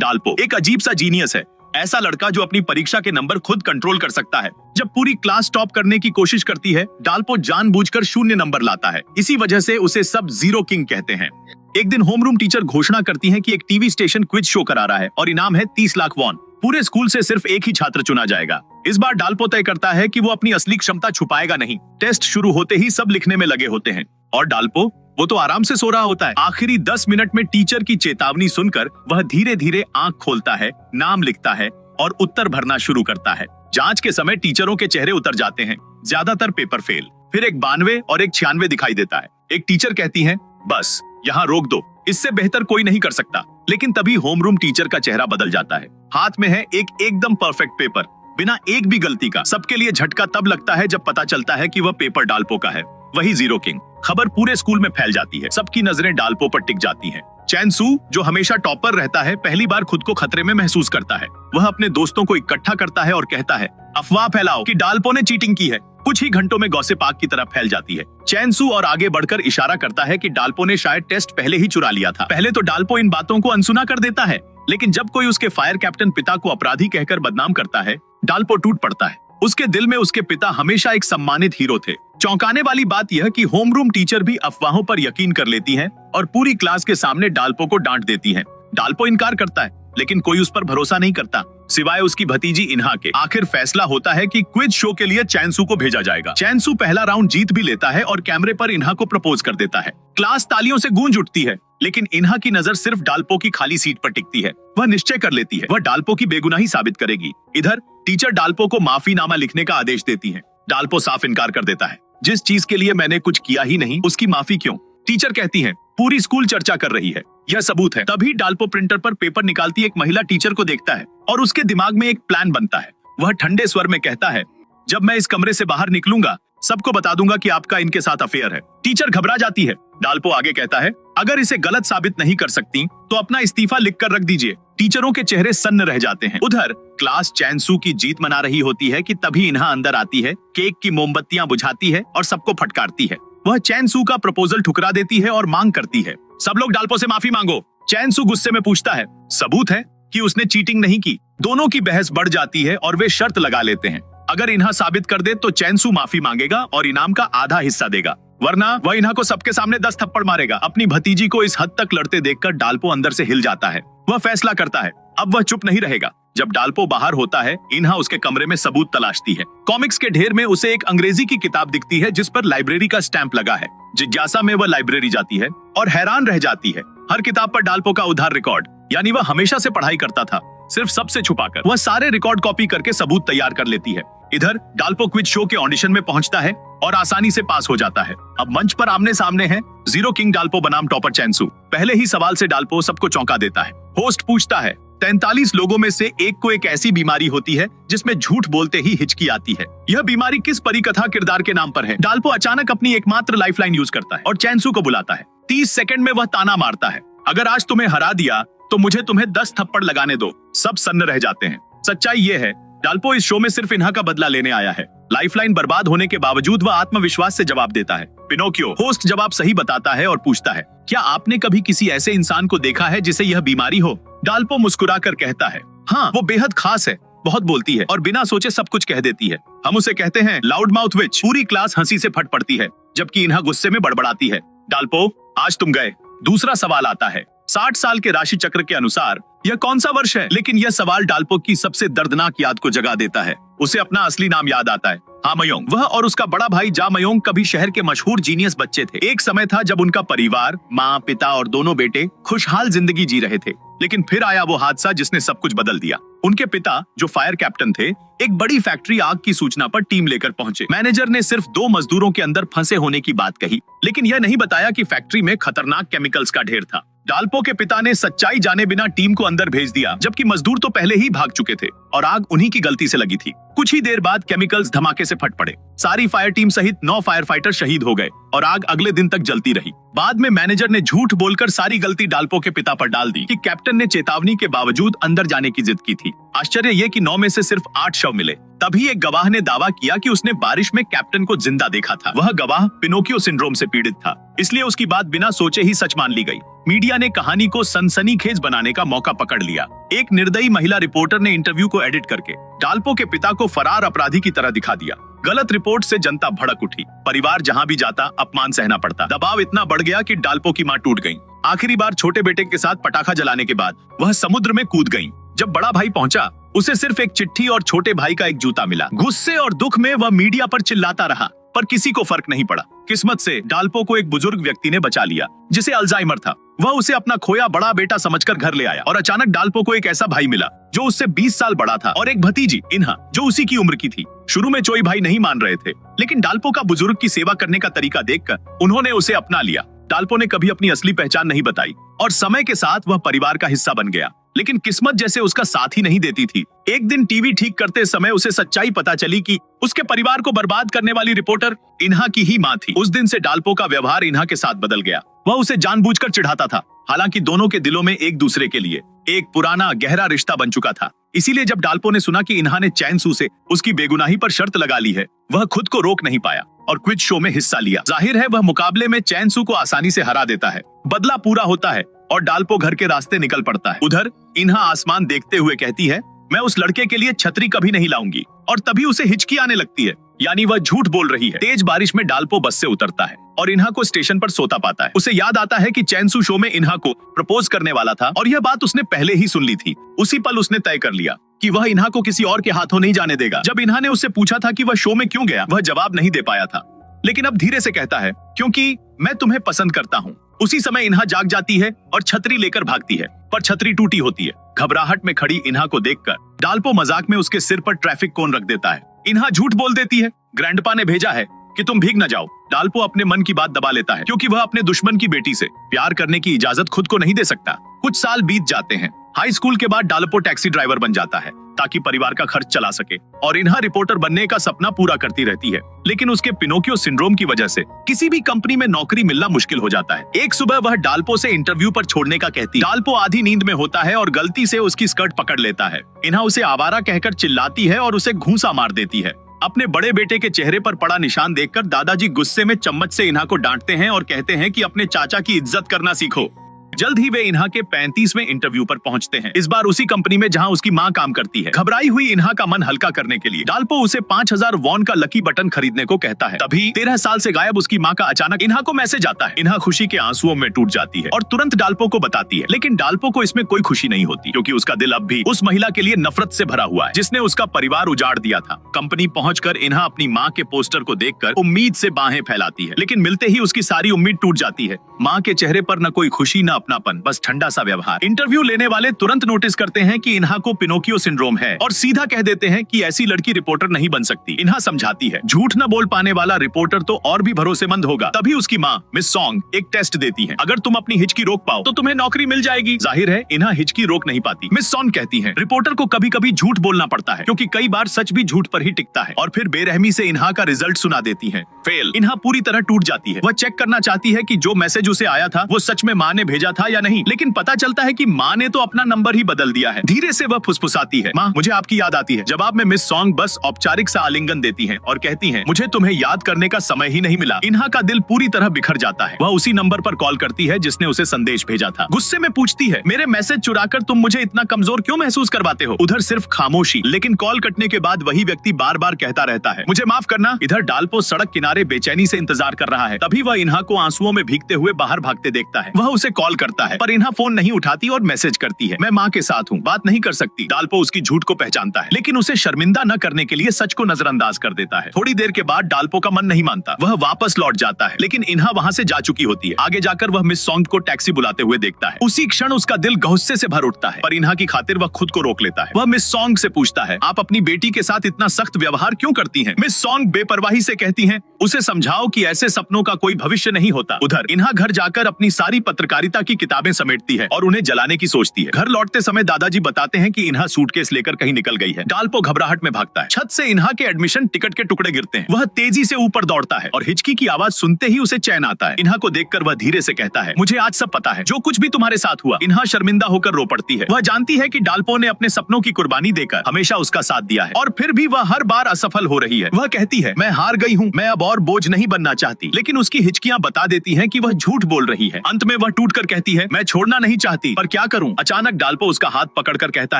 डाल्पो एक अजीब सा जीनियस है, ऐसा लड़का जो अपनी परीक्षा के नंबर खुद कंट्रोल कर सकता है। जब पूरी क्लास टॉप करने की कोशिश करती है, डाल्पो जानबूझकर 0 नंबर लाता है। इसी वजह से उसे सब जीरो किंग कहते हैं। एक दिन होमरूम टीचर घोषणा करती है कि एक टीवी स्टेशन क्विज शो करा रहा है और इनाम है 30 लाख वॉन। पूरे स्कूल से सिर्फ एक ही छात्र चुना जाएगा। इस बार डाल्पो तय करता है कि वो अपनी असली क्षमता छुपाएगा नहीं। टेस्ट शुरू होते ही सब लिखने में लगे होते हैं और डाल्पो वो तो आराम से सो रहा होता है। आखिरी 10 मिनट में टीचर की चेतावनी सुनकर वह धीरे धीरे आंख खोलता है, नाम लिखता है और उत्तर भरना शुरू करता है। जांच के समय टीचरों के चेहरे उतर जाते हैं, ज्यादातर पेपर फेल। फिर एक 92 और एक 96 दिखाई देता है। एक टीचर कहती है, बस यहाँ रोक दो, इससे बेहतर कोई नहीं कर सकता। लेकिन तभी होमरूम टीचर का चेहरा बदल जाता है। हाथ में है एक एकदम परफेक्ट पेपर, बिना एक भी गलती का। सबके लिए झटका तब लगता है जब पता चलता है कि वह पेपर डाल्पो का है, वही जीरो किंग। खबर पूरे स्कूल में फैल जाती है। सबकी नजरें डाल्पो पर टिक जाती हैं। चैन सू, जो हमेशा टॉपर रहता है, पहली बार खुद को खतरे में महसूस करता है। वह अपने दोस्तों को इकट्ठा करता है और कहता है, अफवाह फैलाओ कि डाल्पो ने चीटिंग की है। कुछ ही घंटों में गॉसिप आग की तरह फैल जाती है। चैन सू और आगे बढ़कर इशारा करता है कि डाल्पो ने शायद टेस्ट पहले ही चुरा लिया था। पहले तो डाल्पो इन बातों को अनसुना कर देता है, लेकिन जब कोई उसके फायर कैप्टन पिता को अपराधी कहकर बदनाम करता है, डाल्पो टूट पड़ता है। उसके दिल में उसके पिता हमेशा एक सम्मानित हीरो थे। चौंकाने वाली बात यह कि होमरूम टीचर भी अफवाहों पर यकीन कर लेती है और पूरी क्लास के सामने डाल्पो को डांट देती है। डाल्पो इनकार करता है, लेकिन कोई उस पर भरोसा नहीं करता, सिवाय उसकी भतीजी इन्हा के। आखिर फैसला होता है कि क्विज शो के लिए चैन सू को भेजा जाएगा। चैन सू पहला राउंड जीत भी लेता है और कैमरे पर इन्हा को प्रपोज कर देता है। क्लास तालियों से गूंज उठती है, लेकिन इन्हा की नजर सिर्फ डाल्पो की खाली सीट पर टिकती है। वह निश्चय कर लेती है, वह डाल्पो की बेगुनाही साबित करेगी। इधर टीचर डाल्पो को माफीनामा लिखने का आदेश देती है। डाल्पो साफ इनकार कर देता है, जिस चीज के लिए मैंने कुछ किया ही नहीं, उसकी माफी क्यों? टीचर कहती है, पूरी स्कूल चर्चा कर रही है, यह सबूत है। तभी डाल्पो प्रिंटर पर पेपर निकालती एक महिला टीचर को देखता है और उसके दिमाग में एक प्लान बनता है। वह ठंडे स्वर में कहता है, जब मैं इस कमरे से बाहर निकलूंगा, सबको बता दूंगा कि आपका इनके साथ अफेयर है। टीचर घबरा जाती है। डाल्पो आगे कहता है, अगर इसे गलत साबित नहीं कर सकती तो अपना इस्तीफा लिखकर रख दीजिए। टीचरों के चेहरे सन्न रह जाते हैं। उधर क्लास चैन सू की जीत मना रही होती है कि तभी इन्हा अंदर आती है, केक की मोमबत्तियां बुझाती है और सबको फटकारती है। वह चैन सू का प्रपोजल ठुकरा देती है और मांग करती है, सब लोग डाल्पो से माफी मांगो। चैन सू गुस्से में पूछता है, सबूत है कि उसने चीटिंग नहीं की। दोनों की बहस बढ़ जाती है और वे शर्त लगा लेते हैं, अगर इन्हा साबित कर दे तो चैन सू माफी मांगेगा और इनाम का आधा हिस्सा देगा, वरना वह इन्हा को सबके सामने 10 थप्पड़ मारेगा। अपनी भतीजी को इस हद तक लड़ते देखकर डाल्पो अंदर से हिल जाता है। वह फैसला करता है, अब वह चुप नहीं रहेगा। जब डाल्पो बाहर होता है, इन्हा उसके कमरे में सबूत तलाशती है। कॉमिक्स के ढेर में उसे एक अंग्रेजी की किताब दिखती है जिस पर लाइब्रेरी का स्टैंप लगा है। जिज्ञासा में वह लाइब्रेरी जाती है और हैरान रह जाती है। हर किताब पर डाल्पो का उधार रिकॉर्ड, यानी वह हमेशा से पढ़ाई करता था, सिर्फ सबसे छुपाकर। वह सारे रिकॉर्ड कॉपी करके सबूत तैयार कर लेती है। इधर डाल्पो क्विज शो के ऑडिशन में पहुंचता है और आसानी से पास हो जाता है। अब मंच पर आमने सामने है जीरो किंग डाल्पो बनाम टॉपर चैन सू। पहले ही सवाल से डाल्पो सबको चौंका देता है। होस्ट पूछता है, 43 लोगों में से एक को एक ऐसी बीमारी होती है जिसमें झूठ बोलते ही हिचकी आती है। यह बीमारी किस परिकथा किरदार के नाम पर है? डाल्पो अचानक अपनी एकमात्र लाइफलाइन यूज करता है और चैन सू को बुलाता है। 30 सेकंड में वह ताना मारता है, अगर आज तुम्हें हरा दिया तो मुझे तुम्हें 10 थप्पड़ लगाने दो। सब सन्न रह जाते हैं। सच्चाई ये है, डाल्पो इस शो में सिर्फ इन्हा का बदला लेने आया है। लाइफलाइन बर्बाद होने के बावजूद वह आत्मविश्वास से जवाब देता है। पिनोकियो। होस्ट जवाब सही बताता है और पूछता है, क्या आपने कभी किसी ऐसे इंसान को देखा है जिसे यह बीमारी हो? डाल्पो मुस्कुराकर कहता है, हाँ, वो बेहद खास है, बहुत बोलती है और बिना सोचे सब कुछ कह देती है। हम उसे कहते हैं लाउड माउथ विच। पूरी क्लास हंसी से फट पड़ती है, जबकि इन्हा गुस्से में बड़बड़ाती है। डाल्पो, आज तुम गए। दूसरा सवाल आता है, 60 साल के राशि चक्र के अनुसार यह कौन सा वर्ष है? लेकिन यह सवाल डाल्पो की सबसे दर्दनाक याद को जगा देता है। उसे अपना असली नाम याद आता है, हामयोंग। वह और उसका बड़ा भाई जामयोंग कभी शहर के मशहूर जीनियस बच्चे थे। एक समय था जब उनका परिवार, माँ, पिता और दोनों बेटे खुशहाल जिंदगी जी रहे थे। लेकिन फिर आया वो हादसा जिसने सब कुछ बदल दिया। उनके पिता, जो फायर कैप्टन थे, एक बड़ी फैक्ट्री आग की सूचना पर टीम लेकर पहुंचे। मैनेजर ने सिर्फ 2 मजदूरों के अंदर फंसे होने की बात कही, लेकिन यह नहीं बताया कि फैक्ट्री में खतरनाक केमिकल्स का ढेर था। डाल्पो के पिता ने सच्चाई जाने बिना टीम को अंदर भेज दिया, जबकि मजदूर तो पहले ही भाग चुके थे और आग उन्हीं की गलती से लगी थी। कुछ ही देर बाद केमिकल्स धमाके से फट पड़े। सारी फायर टीम सहित 9 फायर फाइटर शहीद हो गए और आग अगले दिन तक जलती रही। बाद में मैनेजर ने झूठ बोलकर सारी गलती डाल्पो के पिता पर डाल दी कि कैप्टन ने चेतावनी के बावजूद अंदर जाने की जिद की थी। आश्चर्य ये कि 9 में से सिर्फ 8 शव मिले। तभी एक गवाह ने दावा किया कि उसने बारिश में कैप्टन को जिंदा देखा था। वह गवाह पिनोकियो सिंड्रोम से पीड़ित था, इसलिए उसकी बात बिना सोचे ही सच मान ली गई। मीडिया ने कहानी को सनसनीखेज बनाने का मौका पकड़ लिया। एक निर्दयी महिला रिपोर्टर ने इंटरव्यू को एडिट करके डाल्पो के पिता को फरार अपराधी की तरह दिखा दिया। गलत रिपोर्ट से जनता भड़क उठी। परिवार जहां भी जाता अपमान सहना पड़ता। दबाव इतना बढ़ गया कि डाल्पो की मां टूट गई। आखिरी बार छोटे बेटे के साथ पटाखा जलाने के बाद वह समुद्र में कूद गई। जब बड़ा भाई पहुंचा, उसे सिर्फ एक चिट्ठी और छोटे भाई का एक जूता मिला। गुस्से और दुख में वह मीडिया पर चिल्लाता रहा, पर किसी को फर्क नहीं पड़ा। किस्मत से डाल्पो को एक बुजुर्ग व्यक्ति ने बचा लिया, जिसे अल्जाइमर था। वह उसे अपना खोया बड़ा बेटा समझकर घर ले आया और अचानक डाल्पो को एक ऐसा भाई मिला जो उससे 20 साल बड़ा था और एक भतीजी इन्हा जो उसी की उम्र की थी। शुरू में चोई भाई नहीं मान रहे थे, लेकिन डाल्पो का बुजुर्ग की सेवा करने का तरीका देखकर उन्होंने उसे अपना लिया। डाल्पो ने कभी अपनी असली पहचान नहीं बताई और समय के साथ वह परिवार का हिस्सा बन गया, लेकिन किस्मत जैसे उसका साथ ही नहीं देती थी। एक दिन टीवी ठीक करते समय उसे सच्चाई पता चली कि उसके परिवार को बर्बाद करने वाली रिपोर्टर इन्हा की ही मां थी। उस दिन से डाल्पो का व्यवहार इन्हा के साथ बदल गया। वह उसे जानबूझकर चिढ़ाता था, हालांकि दोनों के दिलों में एक दूसरे के लिए एक पुराना गहरा रिश्ता बन चुका था। इसीलिए जब डाल्पो ने सुना कि इन्हा ने चैनसू से उसकी बेगुनाही पर शर्त लगा ली है, वह खुद को रोक नहीं पाया और क्विज शो में हिस्सा लिया। जाहिर है वह मुकाबले में चैनसू को आसानी से हरा देता है। बदला पूरा होता है और डाल्पो घर के रास्ते निकल पड़ता है। उधर इन्हा आसमान देखते हुए कहती है, मैं उस लड़के के लिए छतरी कभी नहीं लाऊंगी, और तभी उसे हिचकी आने लगती है, यानी वह झूठ बोल रही है। तेज बारिश में डाल्पो बस से उतरता है और इन्हा को स्टेशन पर सोता पाता है। उसे याद आता है कि चैनसू शो में इन्हा को प्रपोज करने वाला था और यह बात उसने पहले ही सुन ली थी। उसी पल उसने तय कर लिया कि वह इन्हा को किसी और के हाथों नहीं जाने देगा। जब इन्हा ने उससे पूछा था कि वह शो में क्यों गया, वह जवाब नहीं दे पाया था, लेकिन अब धीरे से कहता है, क्योंकि मैं तुम्हें पसंद करता हूँ। उसी समय इन्हा जाग जाती है और छतरी लेकर भागती है, पर छतरी टूटी होती है। घबराहट में खड़ी इन्हा को देखकर डाल्पो मजाक में उसके सिर पर ट्रैफिक कोन रख देता है। इन्हा झूठ बोल देती है, ग्रैंडपा ने भेजा है कि तुम भीग न जाओ। डाल्पो अपने मन की बात दबा लेता है, क्योंकि वह अपने दुश्मन की बेटी से प्यार करने की इजाजत खुद को नहीं दे सकता। कुछ साल बीत जाते हैं। हाई स्कूल के बाद डाल्पो टैक्सी ड्राइवर बन जाता है ताकि परिवार का खर्च चला सके, और इन्हा रिपोर्टर बनने का सपना पूरा करती रहती है। लेकिन उसके पिनोकियो सिंड्रोम की वजह से किसी भी कंपनी में नौकरी मिलना मुश्किल हो जाता है। एक सुबह वह डाल्पो से इंटरव्यू पर छोड़ने का कहती। डाल्पो आधी नींद में होता है और गलती से उसकी स्कर्ट पकड़ लेता है। इन्हा उसे आवारा कहकर चिल्लाती है और उसे घूंसा मार देती है। अपने बड़े बेटे के चेहरे पर पड़ा निशान देखकर दादाजी गुस्से में चम्मच से इन्हा को डांटते हैं और कहते हैं कि अपने चाचा की इज्जत करना सीखो। जल्द ही वे इन्हा के 35वें इंटरव्यू पर पहुंचते हैं, इस बार उसी कंपनी में जहां उसकी मां काम करती है। घबराई हुई इन्हा का मन हल्का करने के लिए डाल्पो उसे 5000 वॉन का लकी बटन खरीदने को कहता है। तभी 13 साल से गायब उसकी मां का अचानक इन्हा को मैसेज आता है। इन्हा खुशी के आंसुओं में टूट जाती है और तुरंत डाल्पो को बताती है, लेकिन डाल्पो को इसमें कोई खुशी नहीं होती, क्योंकि उसका दिल अब भी उस महिला के लिए नफरत से भरा हुआ है जिसने उसका परिवार उजाड़ दिया था। कंपनी पहुंचकर इन्हा अपनी मां के पोस्टर को देखकर उम्मीद से बाहें फैलाती है, लेकिन मिलते ही उसकी सारी उम्मीद टूट जाती है। मां के चेहरे पर न कोई खुशी न अपनापन, बस ठंडा सा व्यवहार। इंटरव्यू लेने वाले तुरंत नोटिस करते हैं कि इन्हा को पिनोकियो सिंड्रोम है और सीधा कह देते हैं कि ऐसी लड़की रिपोर्टर नहीं बन सकती। इन्हा समझाती है, झूठ न बोल पाने वाला रिपोर्टर तो और भी भरोसेमंद होगा। तभी उसकी माँ मिस सॉन्ग एक टेस्ट देती है, अगर तुम अपनी हिचकी रोक पाओ तो तुम्हें नौकरी मिल जाएगी। जाहिर है इन्हा हिचकी रोक नहीं पाती। मिस सॉन्ग कहती है, रिपोर्टर को कभी कभी झूठ बोलना पड़ता है, क्योंकि कई बार सच भी झूठ पर ही टिकता है। और फिर बेरहमी से इन्हा का रिजल्ट सुना देती है, फेल। इन्हा पूरी तरह टूट जाती है। वह चेक करना चाहती है कि जो मैसेज उसे आया था वो सच में माँ ने भेजा था या नहीं, लेकिन पता चलता है कि माँ ने तो अपना नंबर ही बदल दिया है। धीरे से वह फुसफुसाती है, माँ मुझे आपकी याद आती है। जवाब में मिस सॉन्ग बस औपचारिक सा आलिंगन देती हैं और कहती हैं, मुझे तुम्हें याद करने का समय ही नहीं मिला। इन्हा का दिल पूरी तरह बिखर जाता है। वह उसी नंबर पर कॉल करती है जिसने उसे संदेश भेजा था। गुस्से में पूछती है, मेरे मैसेज चुराकर तुम मुझे इतना कमजोर क्यों महसूस करवाते हो? उधर सिर्फ खामोशी, लेकिन कॉल कटने के बाद वही व्यक्ति बार बार कहता रहता है, मुझे माफ करना। इधर डाल्पो सड़क किनारे बेचैनी से इंतजार कर रहा है। तभी वह इन्हा को आंसुओं में भीगते हुए बाहर भागते देखता है। वह उसे कॉल करता है, पर इन्हा फोन नहीं उठाती और मैसेज करती है, मैं माँ के साथ हूँ, बात नहीं कर सकती। डाल्पो उसकी झूठ को पहचानता है, लेकिन उसे शर्मिंदा न करने के लिए सच को नजरअंदाज कर देता है। थोड़ी देर के बाद डाल्पो का मन नहीं मानता, वह वापस लौट जाता है, लेकिन इन्हा वहाँ से जा चुकी होती है। आगे जाकर वह मिस सॉन्ग को टैक्सी बुलाते हुए देखता है। उसी क्षण उसका दिल गुस्से से भर उठता है, पर इन्हा की खातिर वह खुद को रोक लेता है। वह मिस सॉन्ग से पूछता है, आप अपनी बेटी के साथ इतना सख्त व्यवहार क्यों करती हैं? मिस सॉन्ग बेपरवाही से कहती हैं, उसे समझाओ कि ऐसे सपनों का कोई भविष्य नहीं होता। उधर इन्हा घर जाकर अपनी सारी पत्रकारिता की की किताबें समेटती है और उन्हें जलाने की सोचती है। घर लौटते समय दादाजी बताते हैं कि इन्हा सूटकेस लेकर कहीं निकल गई है। डाल्पो घबराहट में भागता है। छत से इन्हा के एडमिशन टिकट के टुकड़े गिरते हैं। वह तेजी से ऊपर दौड़ता है और हिचकी की आवाज सुनते ही उसे चैन आता है। इन्हा को देखकर वह धीरे से कहता है, मुझे आज सब पता है, जो कुछ भी तुम्हारे साथ हुआ। इन्हा शर्मिंदा होकर रो पड़ती है। वह जानती है कि डाल्पो ने अपने सपनों की कुर्बानी देकर हमेशा उसका साथ दिया है और फिर भी वह हर बार असफल हो रही है। वह कहती है, मैं हार गई हूँ, मैं अब और बोझ नहीं बनना चाहती। लेकिन उसकी हिचकियां बता देती हैं कि वह झूठ बोल रही है। अंत में वह टूटकर कहती है, मैं छोड़ना नहीं चाहती, पर क्या करूं। अचानक डाल्पो उसका हाथ पकड़कर कहता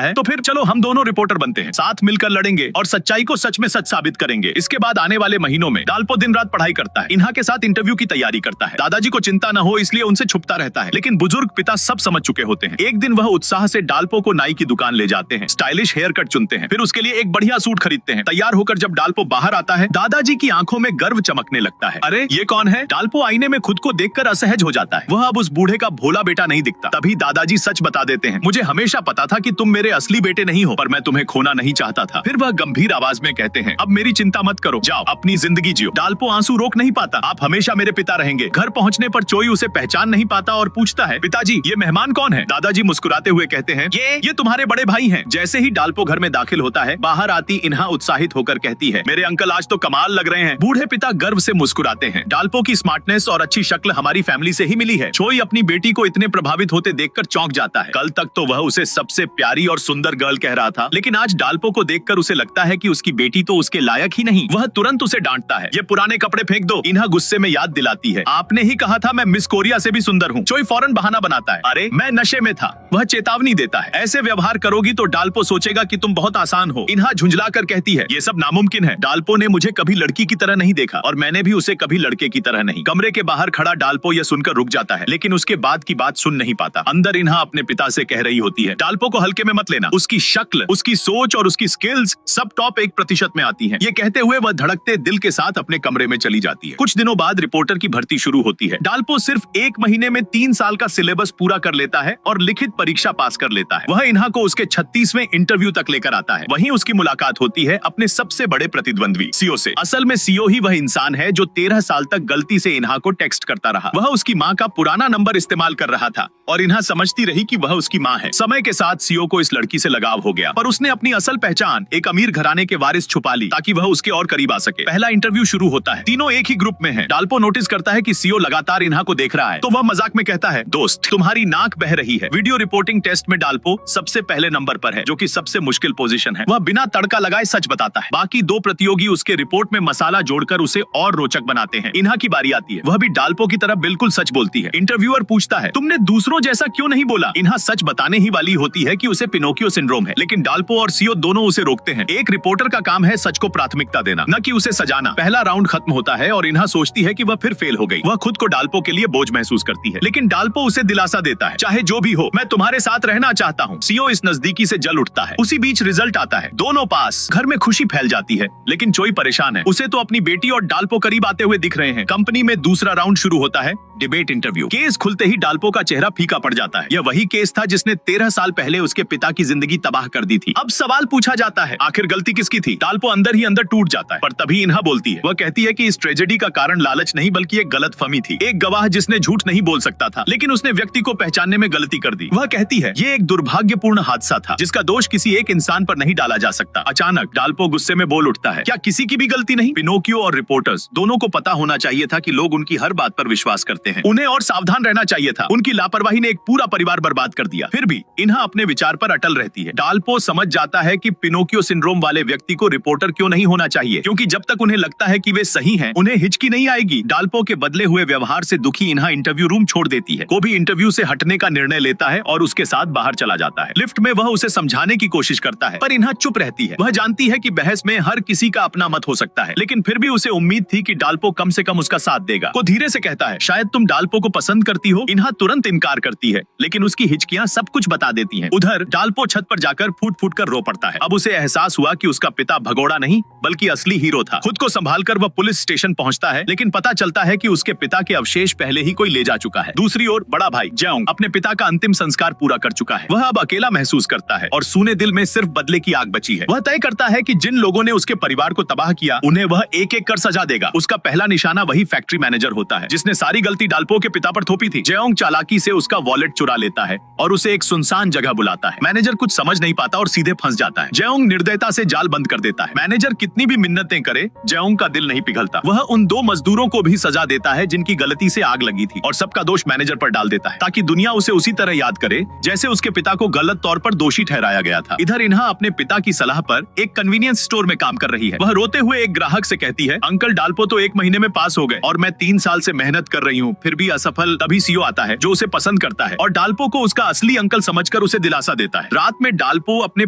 है, तो फिर चलो हम दोनों रिपोर्टर बनते हैं, साथ मिलकर लड़ेंगे और सच्चाई को सच में सच साबित करेंगे। इसके बाद आने वाले महीनों में डाल्पो दिन रात पढ़ाई करता है। इन्हा के साथ इंटरव्यू की तैयारी करता है। दादाजी को चिंता न हो इसलिए उनसे छुपता रहता है, लेकिन बुजुर्ग पिता सब समझ चुके होते हैं। एक दिन वह उत्साह से डाल्पो को नाई की दुकान ले जाते हैं, स्टाइलिश हेयर कट चुनते हैं, फिर उसके लिए एक बढ़िया सूट खरीदते हैं। तैयार होकर जब डाल्पो बाहर आता है, दादाजी की आंखों में गर्व चमकने लगता है। अरे ये कौन है? डाल्पो आईने में खुद को देखकर असहज हो जाता है। वह अब उस बूढ़े का भोला बेटा नहीं दिखता। तभी दादाजी सच बता देते हैं, मुझे हमेशा पता था कि तुम मेरे असली बेटे नहीं हो, पर मैं तुम्हें खोना नहीं चाहता था। फिर वह गंभीर आवाज में कहते हैं, अब मेरी चिंता मत करो, जाओ अपनी जिंदगी जियो। डाल्पो आंसू रोक नहीं पाता, आप हमेशा मेरे पिता रहेंगे। घर पहुंचने पर चोई उसे पहचान नहीं पाता और पूछता है, पिताजी ये मेहमान कौन है? दादाजी मुस्कुराते हुए कहते हैं, ये तुम्हारे बड़े भाई हैं। जैसे ही डाल्पो घर में दाखिल होता है, बाहर आती इन्हा उत्साहित होकर कहती है, मेरे अंकल आज तो कमाल लग रहे हैं। बूढ़े पिता गर्व से मुस्कुराते हैं। डाल्पो की स्मार्टनेस और अच्छी शक्ल हमारी फैमिली से ही मिली है। चोई अपनी बेटी को इतने प्रभावित होते देखकर चौंक जाता है। कल तक तो वह उसे सबसे प्यारी और सुंदर गर्ल कह रहा था, लेकिन आज डाल्पो को देखकर उसे लगता है कि उसकी बेटी तो उसके लायक ही नहीं। वह तुरंत उसे डांटता है, ये पुराने कपड़े फेंक दो। इन्हा गुस्से में याद दिलाती है, आपने ही कहा था मैं मिस कोरिया से भी सुंदर हूँ। चोई फौरन बहाना बनाता है, अरे मैं नशे में था। वह चेतावनी देता है, ऐसे व्यवहार करोगी तो डाल्पो सोचेगा कि तुम बहुत आसान हो। इन्हा झुंझला कर कहती है, ये सब नामुमकिन है। डाल्पो ने मुझे कभी लड़की की तरह नहीं देखा और मैंने भी उसे कभी लड़के की तरह नहीं। कमरे के बाहर खड़ा डाल्पो यह सुनकर रुक जाता है, लेकिन उसके बाद की बात सुन नहीं पाता। अंदर इन्हा अपने पिता से कह रही होती है, डाल्पो को हल्के में मत लेना। उसकी शक्ल, उसकी सोच और उसकी स्किल्स सब टॉप 1% में आती हैं। ये कहते हुए वह धड़कते दिल के साथ अपने कमरे में चली जाती है। कुछ दिनों बाद रिपोर्टर की भर्ती शुरू होती है। डाल्पो सिर्फ 1 महीने में 3 साल का सिलेबस पूरा कर लेता है और लिखित परीक्षा पास कर लेता है। वह इन्हा को उसके 36वें इंटरव्यू तक लेकर आता है। वहीं उसकी मुलाकात होती है अपने सबसे बड़े प्रतिद्वंद्वी सीओ से। असल में सीओ ही वह इंसान है जो 13 साल तक गलती से इन्हा को टेक्स्ट करता रहा। वह उसकी माँ का पुराना नंबर इस्तेमाल कर रहा था और इन्हा समझती रही कि वह उसकी माँ है। समय के साथ सीओ को इस लड़की से लगाव हो गया, पर उसने अपनी असल पहचान एक अमीर घराने के वारिस छुपा ली ताकि वह उसके और करीब आ सके। पहला इंटरव्यू शुरू होता है। तीनों एक ही ग्रुप में हैं। डाल्पो नोटिस करता है कि सीओ लगातार इन्हा को देख रहा है, तो वह मजाक में कहता है, दोस्त तुम्हारी नाक बह रही है। वीडियो रिपोर्टिंग टेस्ट में डाल्पो सबसे पहले नंबर पर है, जो कि सबसे मुश्किल पोजीशन है। वह बिना तड़का लगाए सच बताता है। बाकी 2 प्रतियोगी उसके रिपोर्ट में मसाला जोड़कर उसे और रोचक बनाते हैं। इन्हा की बारी आती है। वह भी डाल्पो की तरह बिल्कुल सच बोलती है। इंटरव्यूअर पूछता है, तुमने दूसरों जैसा क्यों नहीं बोला? इन्हा सच बताने ही वाली होती है कि उसे पिनोकियो सिंड्रोम है, लेकिन डाल्पो और सीओ दोनों उसे रोकते हैं। एक रिपोर्टर का काम है सच को प्राथमिकता देना, न कि उसे सजाना। पहला राउंड खत्म होता है और इन्हा सोचती है कि वह फिर फेल हो गई। वह खुद को डाल्पो के लिए बोझ महसूस करती है, लेकिन डाल्पो उसे दिलासा देता है, चाहे जो भी हो मैं तुम्हारे साथ रहना चाहता हूँ। सीओ इस नजदीकी से जल उठता है। उसी बीच रिजल्ट आता है, दोनों पास। घर में खुशी फैल जाती है, लेकिन चोई परेशान है। उसे तो अपनी बेटी और डाल्पो करीब आते हुए दिख रहे हैं। कंपनी में दूसरा राउंड शुरू होता है, डिबेट इंटरव्यू। केस खुलते ही डाल्पो का चेहरा फीका पड़ जाता है। यह वही केस था जिसने 13 साल पहले उसके पिता की जिंदगी तबाह कर दी थी। अब सवाल पूछा जाता है, आखिर गलती किसकी थी? डाल्पो अंदर ही अंदर टूट जाता है, पर तभी इन्हा बोलती है। वह कहती है कि इस ट्रेजेडी का कारण लालच नहीं बल्कि एक गलतफहमी थी। एक गवाह जिसने झूठ नहीं बोल सकता था, लेकिन उसने व्यक्ति को पहचानने में गलती कर दी। वह कहती है, ये एक दुर्भाग्यपूर्ण हादसा था जिसका दोष किसी एक इंसान पर नहीं डाला जा सकता। अचानक डाल्पो गुस्से में बोल उठता है, क्या किसी की भी गलती नहीं? पिनोकियो और रिपोर्टर्स दोनों को पता होना चाहिए था कि लोग उनकी हर बात पर विश्वास करते हैं। उन्हें और सावधान रहना चाहिए था। उनकी लापरवाही ने एक पूरा परिवार बर्बाद कर दिया। फिर भी इन्हा अपने विचार पर अटल रहती है। डाल्पो समझ जाता है कि पिनोकियो सिंड्रोम वाले व्यक्ति को रिपोर्टर क्यों नहीं होना चाहिए, क्योंकि जब तक उन्हें लगता है कि वे सही हैं, उन्हें हिचकी नहीं आएगी। डाल्पो के बदले हुए व्यवहार से दुखी इन्हा इंटरव्यू रूम छोड़ देती है। वो भी इंटरव्यू से हटने का निर्णय लेता है और उसके साथ बाहर चला जाता है। लिफ्ट में वह उसे समझाने की कोशिश करता है, पर इन्हा चुप रहती है। वह जानती है कि बहस में हर किसी का अपना मत हो सकता है, लेकिन फिर भी उसे उम्मीद थी कि डाल्पो कम से कम उसका साथ देगा। वो धीरे से कहता है, शायद तुम डाल्पो को पसंद करती हो। इन्हा तुरंत इनकार करती है, लेकिन उसकी हिचकियां सब कुछ बता देती हैं। उधर डाल्पो छत पर जाकर फूट फूट कर रो पड़ता है। अब उसे एहसास हुआ कि उसका पिता भगोड़ा नहीं बल्कि असली हीरो था। खुद को संभालकर वह पुलिस स्टेशन पहुंचता है, लेकिन पता चलता है कि उसके पिता के अवशेष पहले ही कोई ले जा चुका है। दूसरी ओर बड़ा भाई जेओंग अपने पिता का अंतिम संस्कार पूरा कर चुका है। वह अब अकेला महसूस करता है और सूने दिल में सिर्फ बदले की आग बची है। वह तय करता है कि जिन लोगों ने उसके परिवार को तबाह किया, उन्हें वह एक एक कर सजा देगा। उसका पहला निशाना वही फैक्ट्री मैनेजर होता है जिसने सारी गलती गलती डाल्पो के पिता पर थोपी थी। जेओंग चालाकी से उसका वॉलेट चुरा लेता है और उसे एक सुनसान जगह बुलाता है। मैनेजर कुछ समझ नहीं पाता और सीधे फंस जाता है। जेओंग निर्दयता से जाल बंद कर देता है। मैनेजर कितनी भी मिन्नतें करे, जेओंग का दिल नहीं पिघलता। वह उन 2 मजदूरों को भी सजा देता है जिनकी गलती से आग लगी थी और सबका दोष मैनेजर पर डाल देता है ताकि दुनिया उसे उसी तरह याद करे जैसे उसके पिता को गलत तौर पर दोषी ठहराया गया था। इधर इन्हा अपने पिता की सलाह पर एक कन्वीनियंस स्टोर में काम कर रही है। वह रोते हुए एक ग्राहक से कहती है, अंकल डाल्पो तो 1 महीने में पास हो गए और मैं 3 साल से मेहनत कर रही हूँ, फिर भी असफल। तभी सीओ आता है जो उसे पसंद करता है और डाल्पो को उसका असली अंकल समझकर उसे दिलासा देता है। रात में डाल्पो अपने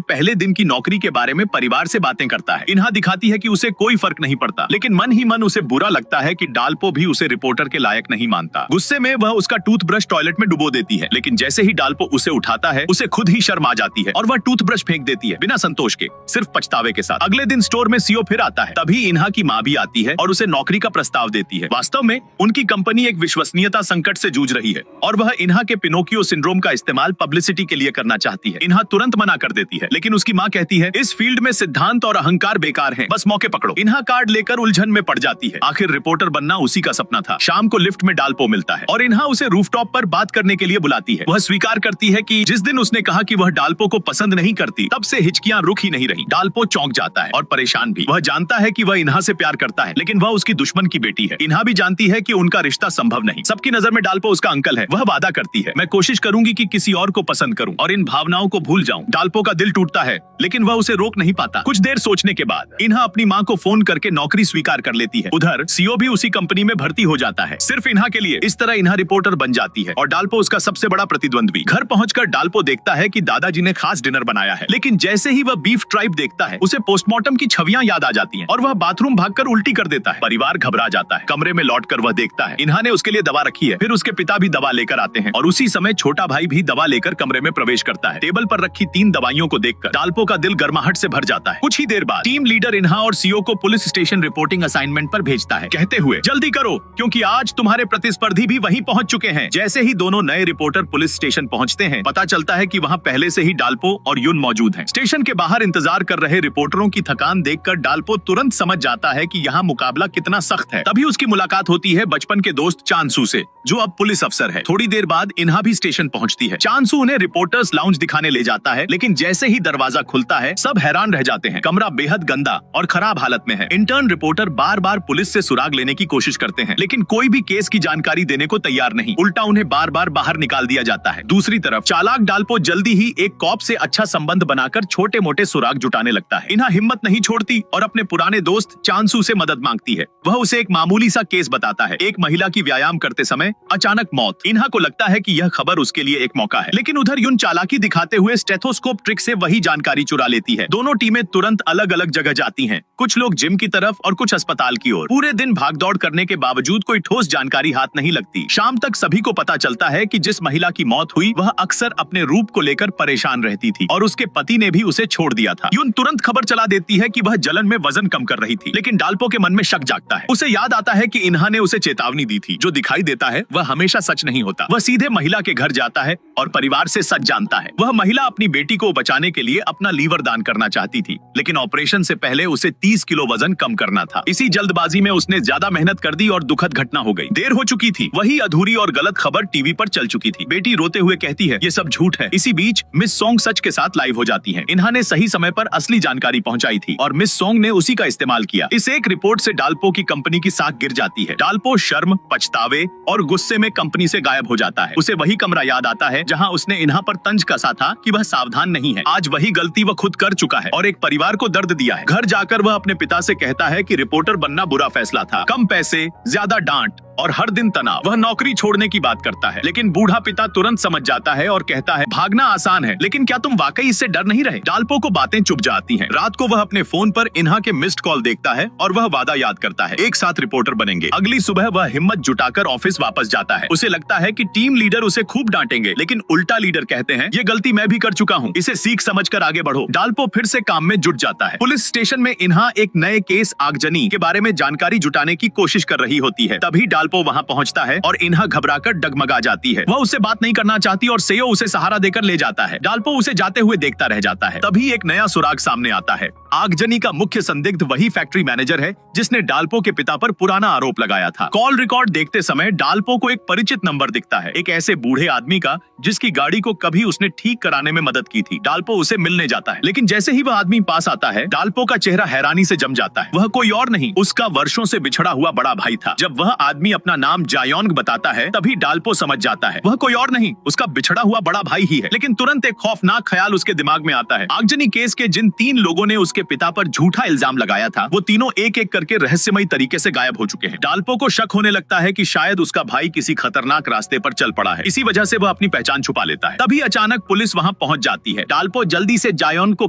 पहले दिन की नौकरी के बारे में परिवार से बातें करता है। इन्हा दिखाती है कि उसे कोई फर्क नहीं पड़ता, लेकिन मन ही मन उसे बुरा लगता है कि डाल्पो भी उसे रिपोर्टर के लायक नहीं मानता। गुस्से में वह उसका टूथब्रश टॉयलेट में डुबो देती है, लेकिन जैसे ही डाल्पो उसे उठाता है उसे खुद ही शर्म आ जाती है और वह टूथब्रश फेंक देती है, बिना संतोष के, सिर्फ पछतावे के साथ। अगले दिन स्टोर में सीओ फिर आता है। तभी इन्हा की माँ भी आती है और उसे नौकरी का प्रस्ताव देती है। वास्तव में उनकी कंपनी एक विश्वसनीयता संकट से जूझ रही है और वह इन्हा के पिनोकियो सिंड्रोम का इस्तेमाल पब्लिसिटी के लिए करना चाहती है। इन्हा तुरंत मना कर देती है, लेकिन उसकी माँ कहती है, इस फील्ड में सिद्धांत और अहंकार बेकार हैं, बस मौके पकड़ो। इन्हा कार्ड लेकर उलझन में पड़ जाती है। आखिर रिपोर्टर बनना उसी का सपना था। शाम को लिफ्ट में डाल्पो मिलता है और इन्हा उसे रूफटॉप पर बात करने के लिए बुलाती है। वह स्वीकार करती है कि जिस दिन उसने कहा कि वह डाल्पो को पसंद नहीं करती, तब से हिचकियां रुक ही नहीं रही। डाल्पो चौंक जाता है और परेशान भी। वह जानता है कि वह इन्हा से प्यार करता है, लेकिन वह उसकी दुश्मन की बेटी है। इन्हा भी जानती है कि उनका रिश्ता संभव नहीं। सबकी नजर में डाल्पो उसका अंकल है। वह वादा करती है, मैं कोशिश करूंगी कि किसी और को पसंद करूं और इन भावनाओं को भूल जाऊं। डाल्पो का दिल टूटता है, लेकिन वह उसे रोक नहीं पाता। कुछ देर सोचने के बाद इन्हा अपनी माँ को फोन करके नौकरी स्वीकार कर लेती है। उधर सीओ भी उसी कंपनी में भर्ती हो जाता है, सिर्फ इन्हा के लिए। इस तरह इन्हा रिपोर्टर बन जाती है और डाल्पो उसका सबसे बड़ा प्रतिद्वंद्वी। घर पहुंचकर डाल्पो देखता है कि दादाजी ने खास डिनर बनाया है, लेकिन जैसे ही वह बीफ ट्राइब देखता है, उसे पोस्टमार्टम की छवियां याद आ जाती हैं और वह बाथरूम भागकर उल्टी कर देता है। परिवार घबरा जाता है। कमरे में लौटकर वह देखता है इन्हा ने उसके लिए दवा रखी है। फिर उसके पिता भी दवा लेकर आते हैं और उसी समय छोटा भाई भी दवा लेकर कमरे में प्रवेश करता है। टेबल पर रखी 3 दवाइयों को देखकर डाल्पो का दिल गर्माहट से भर जाता है। कुछ ही देर बाद टीम लीडर इन्हा और सीओ को पुलिस स्टेशन रिपोर्टिंग असाइनमेंट पर भेजता है, कहते हुए, जल्दी करो क्योंकि आज तुम्हारे प्रतिस्पर्धी भी वहीं पहुंच चुके हैं। जैसे ही दोनों नए रिपोर्टर पुलिस स्टेशन पहुंचते हैं, पता चलता है कि वहां पहले से ही डाल्पो और युन मौजूद हैं। स्टेशन के बाहर इंतजार कर रहे रिपोर्टरों की थकान देखकर डाल्पो तुरंत समझ जाता है कि यहाँ मुकाबला कितना सख्त है। तभी उसकी मुलाकात होती है बचपन के दोस्त चांसू से, जो अब पुलिस अफसर है। थोड़ी देर बाद इन्हा भी स्टेशन पहुंचती है। चांसू उन्हें रिपोर्टर्स लाउंज दिखाने ले जाता है, लेकिन जैसे ही दरवाजा खुलता है सब हैरान रह जाते हैं। कमरा बेहद गंदा और खराब हालत में है। इंटर्न रिपोर्टर बार बार पुलिस से सुराग लेने की कोशिश करते हैं, लेकिन कोई भी केस की जानकारी देने को तैयार नहीं। उल्टा उन्हें बार बार बाहर निकाल दिया जाता है। दूसरी तरफ चालाक डाल्पो जल्दी ही एक कॉप से अच्छा संबंध बनाकर छोटे मोटे सुराग जुटाने लगता है। इन्हा हिम्मत नहीं छोड़ती और अपने पुराने दोस्त चांसू से मदद मांगती है। वह उसे एक मामूली सा केस बताता है, एक महिला की व्यायाम करते समय अचानक मौत। इन्हा को लगता है कि यह खबर उसके लिए एक मौका है, लेकिन उधर युन चालाकी दिखाते हुए स्टेथोस्कोप ट्रिक से वही जानकारी चुरा लेती है। दोनों टीमें तुरंत अलग अलग जगह जाती हैं, कुछ लोग जिम की तरफ और कुछ अस्पताल की ओर। पूरे दिन भागदौड़ करने के बावजूद कोई ठोस जानकारी हाथ नहीं लगती। शाम तक सभी को पता चलता है कि जिस महिला की मौत हुई वह अक्सर अपने रूप को लेकर परेशान रहती थी और उसके पति ने भी उसे छोड़ दिया था। युन तुरंत खबर चला देती है कि वह जलन में वजन कम कर रही थी, लेकिन डाल्पो के मन में शक जागता है। उसे याद आता है कि इन्हा ने उसे चेतावनी दी थी, जो दिखाई देता है वह हमेशा सच नहीं होता। वह सीधे महिला के घर जाता है और परिवार से सच जानता है। वह महिला अपनी बेटी को बचाने के लिए अपना लीवर दान करना चाहती थी, लेकिन ऑपरेशन से पहले उसे 30 किलो वजन कम करना था। इसी जल्दबाजी में उसने ज्यादा मेहनत कर दी और दुखद घटना हो गई। देर हो चुकी थी। वही अधूरी और गलत खबर टीवी पर चल चुकी थी। बेटी रोते हुए कहती है, ये सब झूठ है। इसी बीच मिस सोंग सच के साथ लाइव हो जाती हैं। इन्हा ने सही समय पर असली जानकारी पहुंचाई थी और मिस सोंग ने उसी का इस्तेमाल किया। इस एक रिपोर्ट से डाल्पो की कंपनी की साख गिर जाती है। डाल्पो शर्म, पछतावे और गुस्से में कंपनी से गायब हो जाता है। उसे वही कमरा याद आता है जहां उसने इन्हा पर तंज कसा था कि वह सावधान नहीं है। आज वही गलती वह खुद कर चुका है और एक परिवार को दर्द दिया है। घर जाकर वह अपने पिता से कहता है कि रिपोर्टर बनना बुरा फैसला था, कम पैसे, ज्यादा डांट और हर दिन तनाव। वह नौकरी छोड़ने की बात करता है, लेकिन बूढ़ा पिता तुरंत समझ जाता है और कहता है, भागना आसान है, लेकिन क्या तुम वाकई इससे डर नहीं रहे? डाल्पो को बातें चुप जाती हैं। रात को वह अपने फोन पर इन्हा के मिस्ड कॉल देखता है और वह वादा याद करता है, एक साथ रिपोर्टर बनेंगे। अगली सुबह वह हिम्मत जुटाकर ऑफिस वापस जाता है। उसे लगता है कि टीम लीडर उसे खूब डांटेंगे, लेकिन उल्टा लीडर कहते हैं, ये गलती मैं भी कर चुका हूँ, इसे सीख समझकर आगे बढ़ो। डाल्पो फिर से काम में जुट जाता है। पुलिस स्टेशन में इन्हा एक नए केस आगजनी के बारे में जानकारी जुटाने की कोशिश कर रही होती है। तभी डाल्पो डाल्पो वहाँ पहुँचता है और इन्हा घबराकर डगमगा जाती है। वह उससे बात नहीं करना चाहती और सेयो उसे सहारा देकर ले जाता है। डाल्पो उसे जाते हुए देखता रह जाता है। तभी एक नया सुराग सामने आता है। आगजनी का मुख्य संदिग्ध वही फैक्ट्री मैनेजर है जिसने डाल्पो के पिता पर पुराना आरोप लगाया था। कॉल रिकॉर्ड देखते समय डाल्पो को एक परिचित नंबर दिखता है, एक ऐसे बूढ़े आदमी का जिसकी गाड़ी को कभी उसने ठीक कराने में मदद की थी। डाल्पो उसे मिलने जाता है, लेकिन जैसे ही वह आदमी पास आता है, डाल्पो का चेहरा हैरानी से जम जाता है। वह कोई और नहीं, उसका वर्षों से बिछड़ा हुआ बड़ा भाई था। जब वह आदमी अपना नाम जायोंग बताता है, तभी डाल्पो समझ जाता है वह कोई और नहीं, उसका बिछड़ा हुआ बड़ा भाई ही है। लेकिन तुरंत एक खौफनाक ख्याल उसके दिमाग में आता है। आगजनी केस के जिन 3 लोगों ने उसके पिता पर झूठा इल्जाम लगाया था, वो तीनों एक एक करके रहस्यमयी तरीके से गायब हो चुके हैं। डाल्पो को शक होने लगता है कि शायद उसका भाई किसी खतरनाक रास्ते पर चल पड़ा है। इसी वजह से वह अपनी पहचान छुपा लेता है। तभी अचानक पुलिस वहां पहुंच जाती है। डाल्पो जल्दी से जायोन को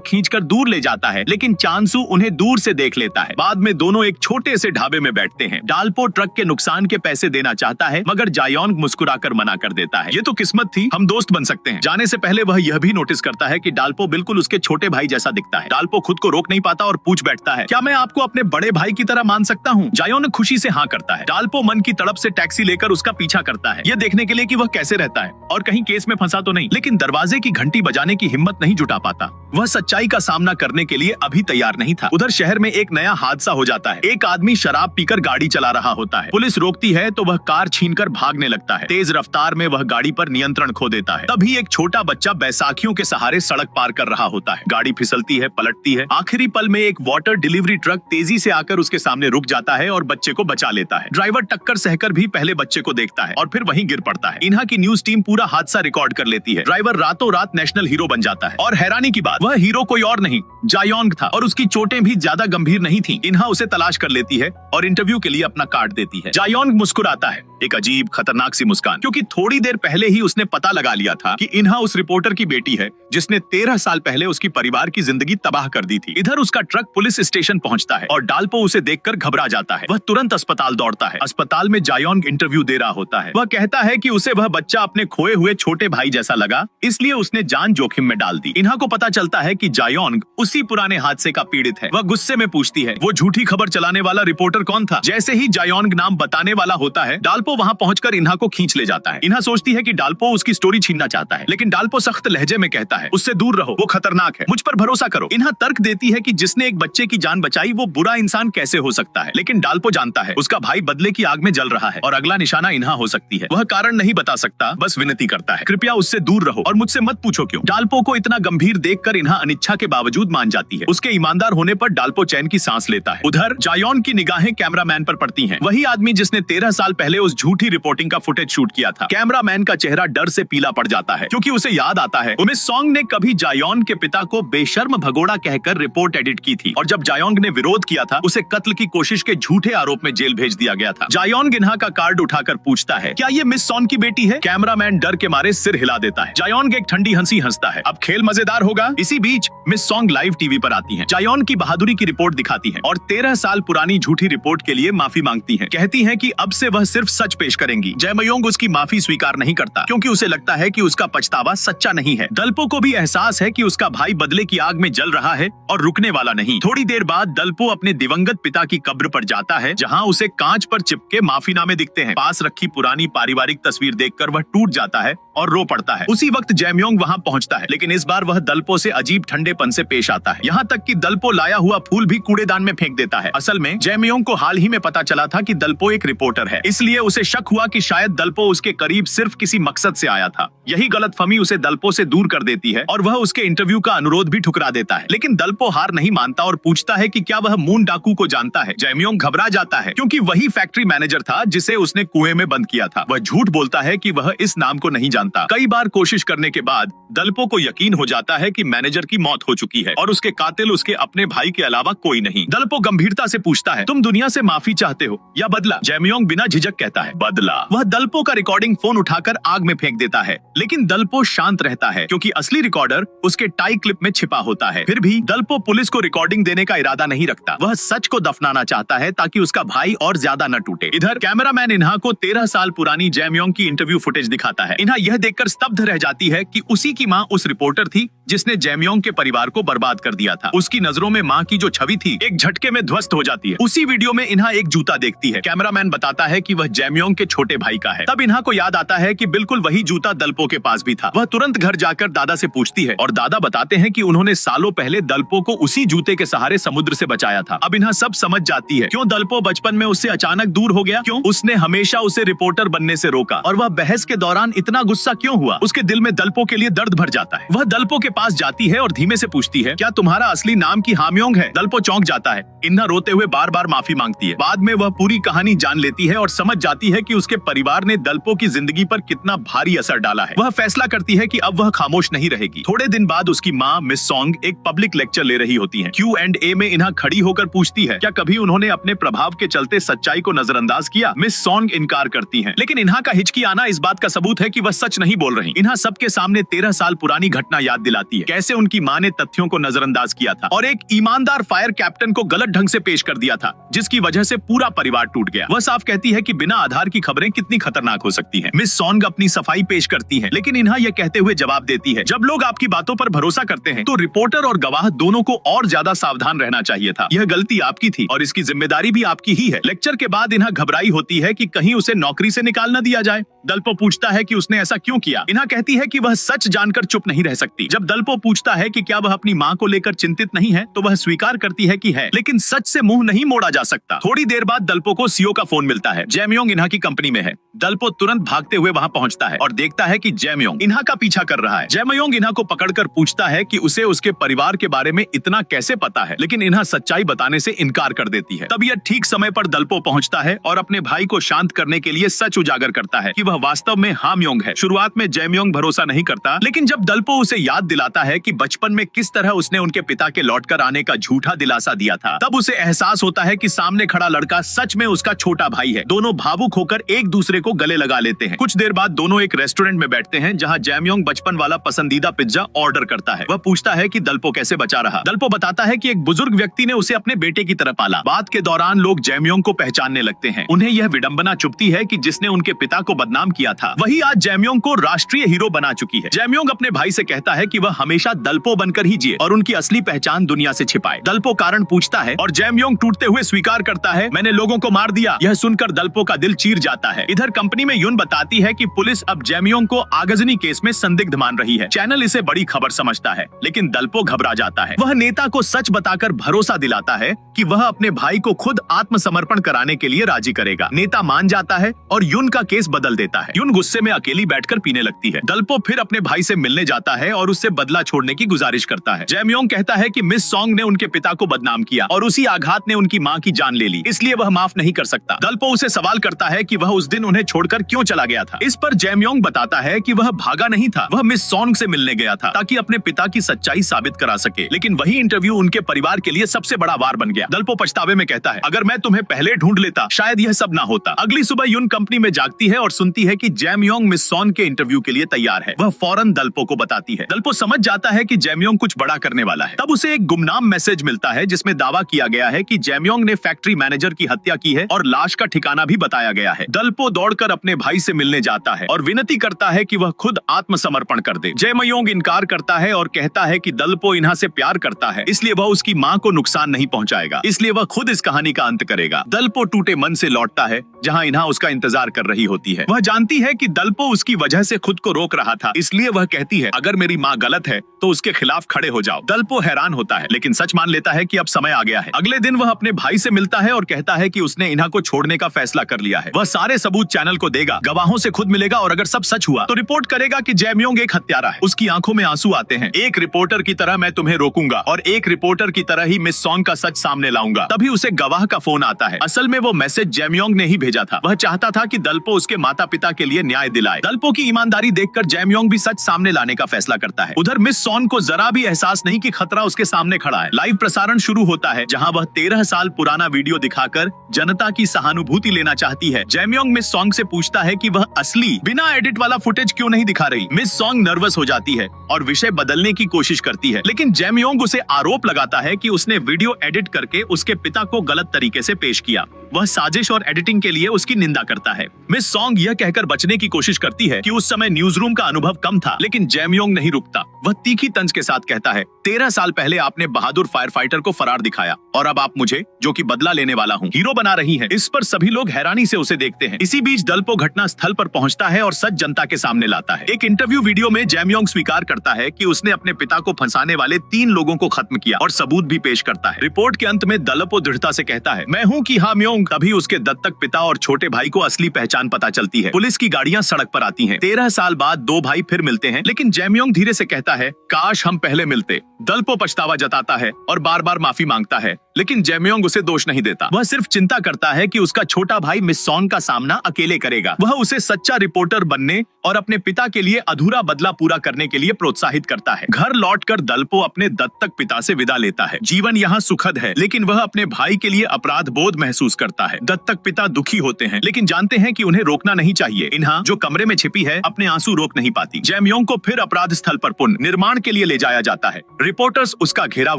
खींचकर दूर ले जाता है, लेकिन चांसू उन्हें दूर से देख लेता है। बाद में दोनों एक छोटे से ढाबे में बैठते हैं। डाल्पो ट्रक के नुकसान के पैसे देना चाहता है, मगर जायोंग मुस्कुराकर मना कर देता है। ये तो किस्मत थी, हम दोस्त बन सकते हैं। जाने से पहले वह यह भी नोटिस करता है कि डाल्पो बिल्कुल उसके छोटे भाई जैसा दिखता है। डाल्पो खुद को रोक नहीं पाता और पूछ बैठता है, क्या मैं आपको अपने बड़े भाई की तरह मान सकता हूँ? जायोंग खुशी से हाँ करता है। डाल्पो मन की तड़प से टैक्सी लेकर उसका पीछा करता है, यह देखने के लिए कि वह कैसे रहता है और कहीं केस में फंसा तो नहीं। लेकिन दरवाजे की घंटी बजाने की हिम्मत नहीं जुटा पाता। वह सच्चाई का सामना करने के लिए अभी तैयार नहीं था। उधर शहर में एक नया हादसा हो जाता है। एक आदमी शराब पीकर गाड़ी चला रहा होता है। पुलिस रोकती है तो वह कार छीनकर भागने लगता है। तेज रफ्तार में वह गाड़ी पर नियंत्रण खो देता है। तभी एक छोटा बच्चा बैसाखियों के सहारे सड़क पार कर रहा होता है। गाड़ी फिसलती है, पलटती है। आखिरी पल में एक वाटर डिलीवरी ट्रक तेजी से आकर उसके सामने रुक जाता है और बच्चे को बचा लेता है। ड्राइवर टक्कर सहकर भी पहले बच्चे को देखता है और फिर वहीं गिर पड़ता है। इन्हा की न्यूज टीम पूरा हादसा रिकॉर्ड कर लेती है। ड्राइवर रातों रात नेशनल हीरो बन जाता है और हैरानी की बात, वह हीरो कोई और नहीं, जायोंग था और उसकी चोटें भी ज्यादा गंभीर नहीं थी। इन्हा उसे तलाश कर लेती है और इंटरव्यू के लिए अपना कार्ड देती है। जायोंग मुस्कुराता है, एक अजीब खतरनाक सी मुस्कान, क्योंकि थोड़ी देर पहले ही उसने पता लगा लिया था कि इन्हा उस रिपोर्टर की बेटी है जिसने 13 साल पहले उसकी परिवार की जिंदगी तबाह कर दी थी। इधर उसका ट्रक पुलिस स्टेशन पहुंचता है और डाल्पो उसे देखकर घबरा जाता है। वह तुरंत अस्पताल दौड़ता है। अस्पताल में जायोंग इंटरव्यू दे रहा होता है। वह कहता है कि उसे वह बच्चा अपने खोए हुए छोटे भाई जैसा लगा, इसलिए उसने जान जोखिम में डाल दी। इन्हा को पता चलता है कि जायोंग उसी पुराने हादसे का पीड़ित है। वह गुस्से में पूछती है, वो झूठी खबर चलाने वाला रिपोर्टर कौन था? जैसे ही जायोंग नाम बताने वाला होता है, डाल्पो वहां पहुंचकर इन्हा को खींच ले जाता है। इन्हा सोचती है कि डाल्पो उसकी स्टोरी छीनना चाहता है, लेकिन डाल्पो सख्त लहजे में कहता है, उससे दूर रहो, वो खतरनाक है, मुझ पर भरोसा करो। इन्हा तर्क देती है कि जिसने एक बच्चे की जान बचाई वो बुरा इंसान कैसे हो सकता है, लेकिन डाल्पो जानता है उसका भाई बदले की आग में जल रहा है और अगला निशाना इन्हा हो सकती है। वह कारण नहीं बता सकता, बस विनती करता है, कृपया उससे दूर रहो और मुझसे मत पूछो क्यों। डाल्पो को इतना गंभीर देखकर इन्हा अनिच्छा के बावजूद मान जाती है। उसके ईमानदार होने पर डाल्पो चैन की सांस लेता है। उधर जायोंग की निगाहें कैमरामैन पर पड़ती हैं। वही आदमी जिसने 13 साल पहले उस झूठी रिपोर्टिंग का फुटेज शूट किया था। कैमरामैन का चेहरा डर से पीला पड़ जाता है, क्योंकि उसे याद आता है उमेश सॉन्ग ने कभी जायोंग के पिता को बेशर्म भगोड़ा कहकर रिपोर्ट एडिट की थी और जब जायोंग ने विरोध किया था, उसे कत्ल की कोशिश के झूठे आरोप में जेल भेज दिया गया था। जायोंग इन्हा का कार्ड उठाकर पूछता है, क्या ये मिस सॉन्ग की बेटी है? कैमरामैन डर के मारे सिर हिला देता है। जायोंग एक ठंडी हंसी हंसता है, अब खेल मजेदार होगा। इसी बीच मिस सॉन्ग लाइव टीवी पर आती है। जायोंग की बहादुरी की रिपोर्ट दिखाती है और 13 साल पुरानी झूठी रिपोर्ट के लिए माफी मांगती है। कहती है कि अब से वह सिर्फ सच पेश करेंगी। जयमयोंग उसकी माफी स्वीकार नहीं करता, क्योंकि उसे लगता है कि उसका पछतावा सच्चा नहीं है। दल्पो को भी एहसास है कि उसका भाई बदले की आग में जल रहा है और रुकने वाला नहीं। थोड़ी देर बाद दल्पो अपने दिवंगत पिता की कब्र पर जाता है, जहां उसे कांच पर चिपके माफीनामे दिखते हैं। पास रखी पुरानी पारिवारिक तस्वीर देखकर वह टूट जाता है और रो पड़ता है। उसी वक्त जयमयोंग वहां पहुंचता है, लेकिन इस बार वह दल्पो से अजीब ठंडेपन से पेश आता है। यहाँ तक कि दल्पो लाया हुआ फूल भी कूड़ेदान में फेंक देता है। असल में जयमयोंग को हाल ही में पता चला था कि दल्पो एक रिपोर्टर है, इसलिए उसे शक हुआ कि शायद दल्पो उसके करीब सिर्फ किसी मकसद से आया था। यही गलतफहमी उसे दल्पो से दूर कर देती है और वह उसके इंटरव्यू का अनुरोध भी ठुकरा देता है। लेकिन दल्पो हार नहीं मानता और पूछता है कि क्या वह मून डाकू को जानता है। जयमयोंग घबरा जाता है, क्योंकि वही फैक्ट्री मैनेजर था जिसे उसने कुएं में बंद किया था। वह झूठ बोलता है कि वह इस नाम को नहीं जानता। कई बार कोशिश करने के बाद दल्पो को यकीन हो जाता है कि मैनेजर की मौत हो चुकी है और उसके कातिल उसके अपने भाई के अलावा कोई नहीं। दल्पो गंभीरता से पूछता है, तुम दुनिया से माफी चाहते हो या बदला? जयमयोंग बिना झिझक कहता है, बदला। वह दल्पो का रिकॉर्डिंग फोन उठाकर आग में फेंक देता है, लेकिन दल्पो शांत रहता है, क्योंकि असली रिकॉर्डर उसके टाई क्लिप में छिपा होता है। फिर भी दल्पो पुलिस को रिकॉर्डिंग देने का इरादा नहीं रखता। वह सच को दफनाना चाहता है ताकि उसका भाई और ज्यादा न टूटे। इधर कैमरामैन इन्हा को 13 साल पुरानी जयमयोंग की इंटरव्यू फुटेज दिखाता है। इन्हा यह देखकर स्तब्ध रह जाती है कि उसी की मां उस रिपोर्टर थी जिसने जयमयोंग के परिवार को बर्बाद कर दिया था। उसकी नजरों में माँ की जो छवि थी एक झटके में ध्वस्त हो जाती है। उसी वीडियो में इन्हा एक जूता देखती है। कैमरामैन बताता है कि वह जैमयोंग के छोटे भाई का है। तब इन्हा को याद आता है कि बिल्कुल वही जूता दलपो के पास भी था। वह तुरंत घर जाकर दादा से पूछती है और दादा बताते हैं कि उन्होंने सालों पहले दलपो को उसी जूते के सहारे समुद्र से बचाया था। अब इन्हा सब समझ जाती है क्यों दलपो बचपन में उससे अचानक दूर हो गया, क्यों उसने हमेशा उसे रिपोर्टर बनने से रोका और वह बहस के दौरान इतना गुस्सा क्यों हुआ। उसके दिल में दलपो के लिए दर्द भर जाता है। वह दलपो के पास जाती है और धीमे से पूछती है, क्या तुम्हारा असली नाम की हामयोंग है? दलपो चौंक जाता है। इन्हा रोते हुए बार बार माफी मांगती है। बाद में वह पूरी कहानी जान लेती है और समझ जाती है कि उसके परिवार ने दलपो की जिंदगी पर कितना भारी असर डाला है। वह फैसला करती है कि अब वह खामोश नहीं रहेगी। थोड़े दिन बाद उसकी माँ मिस सॉन्ग एक पब्लिक लेक्चर ले रही होती है। Q&A में इन्हा खड़ी होकर पूछती है, क्या कभी उन्होंने अपने प्रभाव के चलते सच्चाई को नजरअंदाज किया? मिस सॉन्ग इनकार करती हैं, लेकिन इन्हा का हिचकी आना इस बात का सबूत है कि वह सच नहीं बोल रही। इन्हा सबके सामने 13 साल पुरानी घटना याद दिलाती है, कैसे उनकी माँ ने तथ्यों को नजरअंदाज किया था और एक ईमानदार फायर कैप्टन को गलत ढंग से पेश कर दिया था, जिसकी वजह से पूरा परिवार टूट गया। वह साफ कहती है कि बिना आधार की खबरें कितनी खतरनाक हो सकती हैं। मिस सॉन्ग अपनी सफाई पेश करती है, लेकिन इन्हा यह कहते हुए जवाब देती है, जब लोग आपकी बातों पर भरोसा करते हैं तो रिपोर्टर और गवाह दोनों को और ज्यादा सावधान रहना चाहिए था। यह गलती आपकी थी और इसकी जिम्मेदारी भी आपकी ही है। लेक्चर के बाद इन्हा घबराई होती है कि कहीं उसे नौकरी से निकाल न दिया जाए। दलपो पूछता है कि उसने ऐसा क्यों किया। इन्हा कहती है कि वह सच जानकर चुप नहीं रह सकती। जब दलपो पूछता है कि क्या वह अपनी माँ को लेकर चिंतित नहीं है, तो वह स्वीकार करती है कि है, लेकिन सच से मुंह नहीं मोड़ा जा सकता। थोड़ी देर बाद दलपो को सीओ का फोन मिलता है। जैमयोंग इन्हा की कंपनी में है। दलपो तुरंत भागते हुए वहां पहुंचता है और देखता है कि जैमयोंग इन्हा का पीछा कर रहा है। जैमयोंग इन्हा को पकड़कर पूछता है कि उसे उसके परिवार के बारे में इतना कैसे पता है, लेकिन इन्हा सच्चाई बताने से इनकार कर देती है। तब यह ठीक समय पर दलपो पहुंचता है और अपने भाई को शांत करने के लिए सच उजागर करता है कि वह वास्तव में हामयोंग है। शुरुआत में जैमयोंग भरोसा नहीं करता, लेकिन जब दलपो उसे याद दिलाता है कि बचपन में किस तरह उसने उनके पिता के लौटकर आने का झूठा दिलासा दिया था, तब उसे एहसास होता है कि सामने खड़ा लड़का सच में उसका छोटा भाई है। दोनों भावुक होकर एक दूसरे को गले लगा लेते हैं। कुछ देर बाद दोनों एक रेस्टोरेंट में बैठते हैं, जहां जैमयोंग बचपन वाला पसंदीदा पिज्जा ऑर्डर करता है। वह पूछता है कि दलपो कैसे बचा रहा। दलपो बताता है कि एक बुजुर्ग व्यक्ति ने उसे अपने बेटे की तरह पाला। बात के दौरान लोग जैमयोंग को पहचानने लगते हैं। उन्हें यह विडंबना चुभती है कि जिसने उनके पिता को बदनाम किया था, वही आज जैमयोंग को राष्ट्रीय हीरो बना चुकी है। जैमयोंग अपने भाई से कहता है कि वह हमेशा दलपो बनकर ही जिए और उनकी असली पहचान दुनिया से छिपाए। दलपो कारण पूछता है और जैमयोंग टूटते हुए स्वीकार करता है, मैंने लोगों को मार दिया। यह सुनकर दलपो का दिल चीर जाता है। इधर कंपनी में यून बताती है कि पुलिस अब जैमयोंग को आगजनी केस में संदिग्ध मान रही है। चैनल इसे बड़ी खबर समझता है, लेकिन दलपो घबरा जाता है। वह नेता को सच बताकर भरोसा दिलाता है कि वह अपने भाई को खुद आत्मसमर्पण कराने के लिए राजी करेगा। नेता मान जाता है और यून का केस बदल देता है। यून गुस्से में अकेली बैठकर पीने लगती है। दलपो फिर अपने भाई से मिलने जाता है और उससे बदला छोड़ने की गुजारिश करता है। जैमयोंग कहता है कि मिस सॉन्ग ने उनके पिता को बदनाम किया और उसी आघात ने उनकी माँ की जान ले ली, इसलिए वह माफ नहीं कर सकता। दलपो उसे सवाल करता है कि वह उस दिन उन्हें छोड़कर क्यों चला गया था। इस पर जैमयोंग बताता है कि वह भागा नहीं था, वह मिस सॉन्ग से मिलने गया था ताकि अपने पिता की सच्चाई साबित करा सके। लेकिन वही इंटरव्यू उनके परिवार के लिए सबसे बड़ा वार बन गया। दलपो पछतावे में कहता है, अगर मैं तुम्हें पहले ढूंढ लेता शायद यह सब ना होता। अगली सुबह यून कंपनी में जागती है और सुनती है कि जैमयोंग मिस सॉन्ग के इंटरव्यू के लिए तैयार है। वह फौरन दलपो को बताती है। दलपो समझ जाता है कि जैमयोंग कुछ बड़ा करने वाला है। तब उसे एक गुमनाम मैसेज मिलता है जिसमें दावा किया गया है कि जैमयोंग ने फैक्ट्री मैनेजर की हत्या की है और लाश का ठिकाना भी बताया गया है। दलपो दौड़कर अपने भाई से मिलने जाता है और विनती करता है कि वह खुद आत्मसमर्पण कर दे। जैमयोंग इनकार करता है और कहता है कि दलपो इन्हा से प्यार करता है, इसलिए वह उसकी माँ को नुकसान नहीं पहुंचाएगा, इसलिए वह खुद इस कहानी का अंत करेगा। दलपो टूटे मन से लौटता है, जहां इन्हा उसका इंतजार कर रही होती है। वह जानती है कि दलपो उसकी वजह से खुद को रोक रहा था, इसलिए वह कहती है, अगर मेरी माँ गलत है तो उसके खिलाफ खड़े हो जाओ। दलपो हैरान होता है, लेकिन सच मान लेता है कि अब समय आ गया है। अगले दिन वह अपने भाई से मिलता है और कहता है कि उसने इन्हा को छोड़ने का फैसला कर लिया है। वह सारे सबूत चैनल को देगा, गवाहों से खुद मिलेगा और अगर सब सच हुआ तो रिपोर्ट करेगा कि जैमयोंग एक हत्यारा है। उसकी आंखों में आंसू आते हैं। एक रिपोर्टर की तरह मैं तुम्हें रोकूंगा और एक रिपोर्टर की तरह ही मिस सॉन्ग का सच सामने लाऊंगा। तभी उसे गवाह का फोन आता है। असल में वो मैसेज जैमयोंग ने ही भेजा था। वह चाहता था कि दलपो उसके माता पिता के लिए न्याय दिलाए। दलपो की ईमानदारी देखकर जैमयोंग भी सच सामने लाने का फैसला करता है। उधर मिस सॉन्ग को जरा भी एहसास नहीं कि खतरा उसके सामने खड़ा है। लाइव प्रसारण शुरू होता है, जहां वह 13 साल पुराना वीडियो दिखाकर जनता की सहानुभूति लेना चाहती है। जैमयोंग मिस सॉन्ग से पूछता है कि वह असली बिना एडिट वाला फुटेज क्यों नहीं दिखा रही। मिस सॉन्ग नर्वस हो जाती है और विषय बदलने की कोशिश करती है, लेकिन जैमयोंग उसे आरोप लगाता है कि उसने वीडियो एडिट करके उसके पिता को गलत तरीके से पेश किया। वह साजिश और एडिटिंग के लिए उसकी निंदा करता है। मिस सॉन्ग यह कहकर बचने की कोशिश करती है कि उस समय न्यूज रूम का अनुभव कम था, लेकिन जैमयोंग नहीं रुकता। वह तीखी तंज के साथ कहता है, 13 साल पहले आपने बहादुर फायर फाइटर को फरार दिखाया और अब आप मुझे, जो कि बदला लेने वाला हूँ, हीरो बना रही है। इस पर सभी लोग हैरानी से उसे देखते हैं। इसी बीच दलपो घटना स्थल पर पहुंचता है और सच जनता के सामने लाता है। एक इंटरव्यू वीडियो में जैमयोंग स्वीकार करता है कि उसने अपने पिता को फंसाने वाले 3 लोगों को खत्म किया और सबूत भी पेश करता है। रिपोर्ट के अंत में दलपो दृढ़ता से कहता है, मैं हूँ कि हाँ म्योंग। तभी उसके दत्तक पिता और छोटे भाई को असली पहचान पता चलती है। पुलिस की गाड़ियां सड़क पर आती हैं। 13 साल बाद 2 भाई फिर मिलते हैं, लेकिन जैमयोंग धीरे से कहता है, काश हम पहले मिलते। दलपो पछतावा जताता है और बार बार माफी मांगता है, लेकिन जैमयोंग उसे दोष नहीं देता। वह सिर्फ चिंता करता है कि उसका छोटा भाई मिस सॉन्ग का सामना अकेले करेगा। वह उसे सच्चा रिपोर्टर बनने और अपने पिता के लिए अधूरा बदला पूरा करने के लिए प्रोत्साहित करता है। घर लौटकर दलपो अपने दत्तक पिता से विदा लेता है। जीवन यहाँ सुखद है, लेकिन वह अपने भाई के लिए अपराध बोध महसूस करता है। दत्तक पिता दुखी होते हैं, लेकिन जानते हैं कि उन्हें रोकना नहीं चाहिए। इन्हा, जो कमरे में छिपी है, अपने आंसू रोक नहीं पाती। जैमयोंग को फिर अपराध स्थल पर पुनर्निर्माण के लिए ले जाया जाता है। रिपोर्टर्स उसका घेराव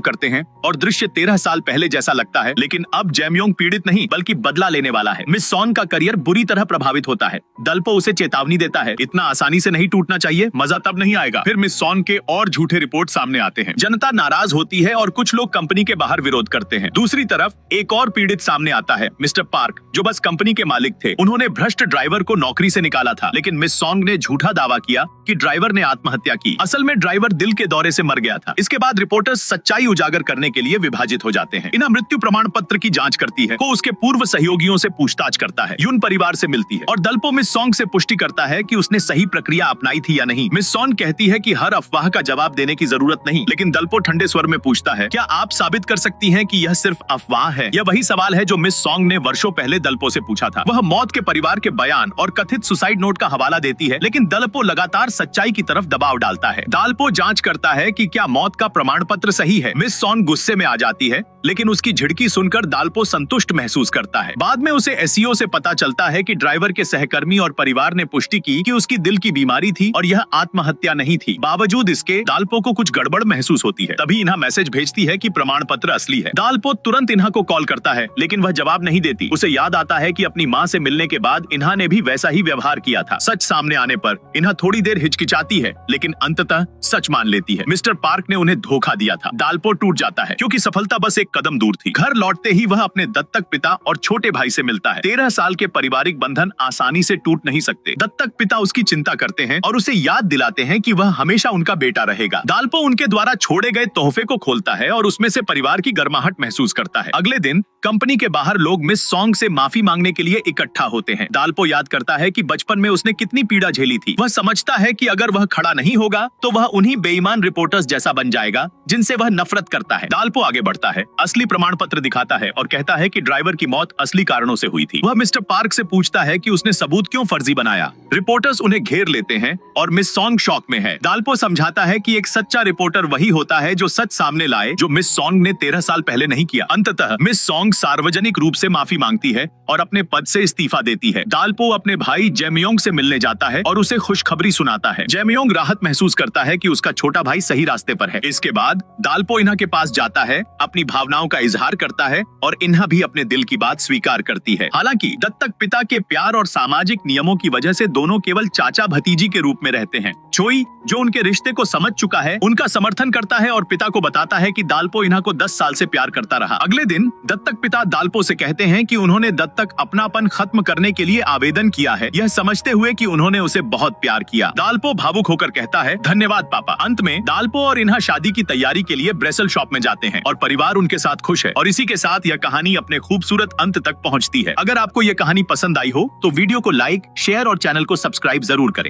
करते हैं और दृश्य 13 साल पहले जैसा लगता है, लेकिन अब जैमयोंग पीड़ित नहीं बल्कि बदला लेने वाला है। मिस सॉन्ग का करियर बुरी तरह प्रभावित होता है। दलपो उसे चेतावनी देता है, इतना आसानी से नहीं टूटना चाहिए, मजा तब नहीं आएगा। फिर मिस सॉन्ग के और झूठे रिपोर्ट सामने आते हैं। जनता नाराज होती है और कुछ लोग कंपनी के बाहर विरोध करते हैं। दूसरी तरफ एक और पीड़ित सामने आता है, मिस्टर पार्क, जो बस कंपनी के मालिक थे। उन्होंने भ्रष्ट ड्राइवर को नौकरी से निकाला था, लेकिन मिस सॉन्ग ने झूठा दावा किया कि ड्राइवर ने आत्महत्या की। असल में ड्राइवर दिल के दौरे से मर गया था। इसके बाद रिपोर्टर्स सच्चाई उजागर करने के लिए विभाजित हो जाते हैं। इन्हें मृत्यु प्रमाण पत्र की जांच करती है, को उसके पूर्व सहयोगियों से पूछताछ करता है, यून परिवार से मिलती है और दलपो मिस सॉन्ग से पुष्टि करता है कि उसने सही प्रक्रिया अपनाई थी या नहीं। मिस सॉन्ग कहती है कि हर अफवाह का जवाब देने की जरूरत नहीं, लेकिन दलपो ठंडे स्वर में पूछता है, क्या आप साबित कर सकती हैं कि यह सिर्फ अफवाह है? यह वही सवाल है जो मिस सॉन्ग ने वर्षों पहले दलपो से पूछा था। वह मौत के परिवार के बयान और कथित सुसाइड नोट का हवाला देती है, लेकिन दलपो लगातार सच्चाई की तरफ दबाव डालता है। दलपो जांच करता है कि क्या मौत का प्रमाण पत्र सही है। मिस सॉन्ग गुस्से में आ जाती है, लेकिन उसकी झिड़की सुनकर दलपो संतुष्ट महसूस करता है। बाद में उसे एसईओ से पता चलता है कि ड्राइवर के सहकर्मी और परिवार ने पुष्टि की कि उसकी दिल की बीमारी थी और यह आत्महत्या नहीं थी। बावजूद इसके दलपो को कुछ गड़बड़ महसूस होती है। तभी इन्हा मैसेज भेजती है कि प्रमाण पत्र असली है। दलपो तुरंत इन्हा को कॉल करता है, लेकिन वह जवाब नहीं देती। उसे याद आता है कि अपनी माँ से मिलने के बाद इन्हा ने भी वैसा ही व्यवहार किया था। सच सामने आने पर इन्हा थोड़ी देर हिचकिचाती है, लेकिन अंततः सच मान लेती है। मिस्टर पार्क ने उन्हें धोखा दिया था। दलपो टूट जाता है, क्योंकि सफलता बस एक कदम दूर थी। घर लौटते ही वह अपने दत्तक पिता और छोटे भाई से मिलता है। 13 साल के पारिवारिक बंधन आसानी से टूट नहीं सकते। दत्तक पिता उसकी चिंता करते हैं और उसे याद दिलाते हैं कि वह हमेशा उनका बेटा रहेगा। दलपो उनके द्वारा छोड़े गए तोहफे को खोलता है और उसमें से परिवार की गर्माहट महसूस करता है। अगले दिन कंपनी के बाहर लोग मिस सॉन्ग से माफी मांगने के लिए इकट्ठा होते हैं। दलपो याद करता है कि बचपन में उसने कितनी पीड़ा झेली थी। वह समझता है कि अगर वह खड़ा नहीं होगा तो वह उन्हीं बेईमान रिपोर्टर्स जैसा बन जाएगा जिनसे वह नफरत करता है। दलपो आगे बढ़ता है, असली प्रमाण पत्र दिखाता है और कहता है कि ड्राइवर की मौत असली कारणों से हुई थी। वह मिस्टर पार्क से पूछता है कि उसने सबूत क्यों फर्जी बनाया। रिपोर्टर्स उन्हें घेर लेते हैं और मिस सॉन्ग शॉक में है। दलपो समझाता है कि एक सच्चा रिपोर्टर वही होता है जो सच सामने लाए, जो मिस सॉन्ग ने 13 साल पहले नहीं किया। अंततः मिस सॉन्ग सार्वजनिक रूप से माफी मांगती है और अपने पद से इस्तीफा देती है। दलपो अपने भाई जैमयोंग से मिलने जाता है और उसे खुशखबरी सुनाता है। जैमयोंग राहत महसूस करता है कि उसका छोटा भाई सही रास्ते पर है। इसके बाद दलपो इन्हा के पास जाता है, अपनी भावनाओं का इजहार करता है और इन्हा भी अपने दिल की बात स्वीकार करती है। हालांकि दत्तक पिता के प्यार और सामाजिक नियमों की वजह से दोनों केवल चाचा भतीजी के रूप में रहते हैं। चोई, जो उनके रिश्ते को समझ चुका है, उनका समर्थन करता है और पिता को बताता है कि दलपो इन्हा को 10 साल से प्यार करता रहा। अगले दिन दत्तक पिता दलपो से कहते हैं कि उन्होंने दत्तक अपनापन खत्म करने के लिए आवेदन किया है, यह समझते हुए कि उन्होंने उसे बहुत प्यार किया। दलपो भावुक होकर कहता है, धन्यवाद पापा। अंत में दलपो और इन्हा शादी की तैयारी के लिए ब्रेसल शॉप में जाते हैं और परिवार उनके साथ खुश है। और इसी के साथ यह कहानी अपने खूबसूरत अंत तक पहुंचती है। अगर आपको यह कहानी पसंद आई हो तो वीडियो को लाइक, शेयर और चैनल को सब्सक्राइब जरूर करें।